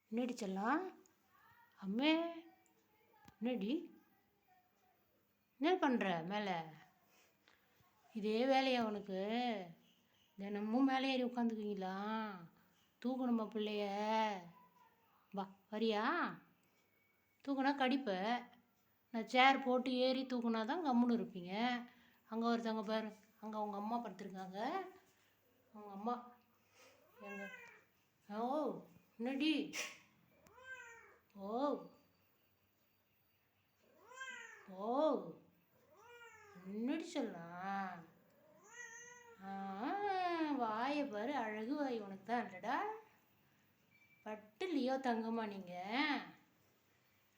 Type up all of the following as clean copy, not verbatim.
என்னடி செல்லம்? அம்மே என்னடி என்ன பண்ணுற மேலே? இதே வேலையா உனக்கு? தினமும் மேலே ஏறி உட்காந்துக்குவீங்களா? தூக்கணுமா பிள்ளைய? வா வரியா? தூக்குனா கடிப்ப. நான் சேர் போட்டு ஏறி தூக்குனா தான் கம்முன்னு இருப்பீங்க. அங்கே ஒருத்தவங்க பாரு, அங்கே அவங்க அம்மா படுத்துருக்காங்க. அவங்க அம்மா எங்க? ஓ என்னடி? ஓ ஓ என்னடி சொல்லலாம்? வாயை பாரு, அழகு வாய் உனக்கு தான் இல்லைடா. பட்டு லியோ தங்கம்மா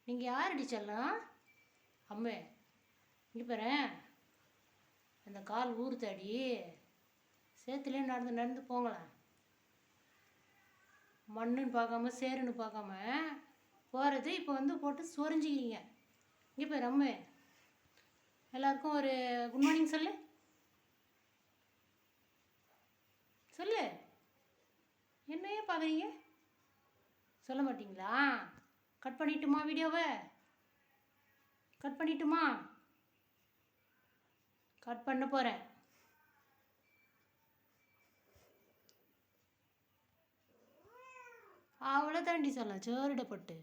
நீங்கள் யார் அடிச்சலாம்? அம்மே இங்கே பாரு, அந்த கால் ஊறுத்தாடி. சேத்துலேயே நடந்து நடந்து போங்களேன். மண்ணுன்னு பார்க்காம சேருன்னு பார்க்காம போகிறது. இப்போ வந்து போட்டு சொரிஞ்சிக்கிறீங்க. இங்கே போய் அம்மே எல்லாருக்கும் ஒரு குட் மார்னிங் சொல்லு. சொல்லு. என்னையே பார்க்குறீங்க? சொல்ல மாட்டிங்களா? கட் பண்ணிட்டுமா வீடியோவை? கட் பண்ணிட்டுமா? கட் பண்ண போகிறேன். அவ்வளோ தாண்டி சொல்லலாம், சோறுடப்பட்டு.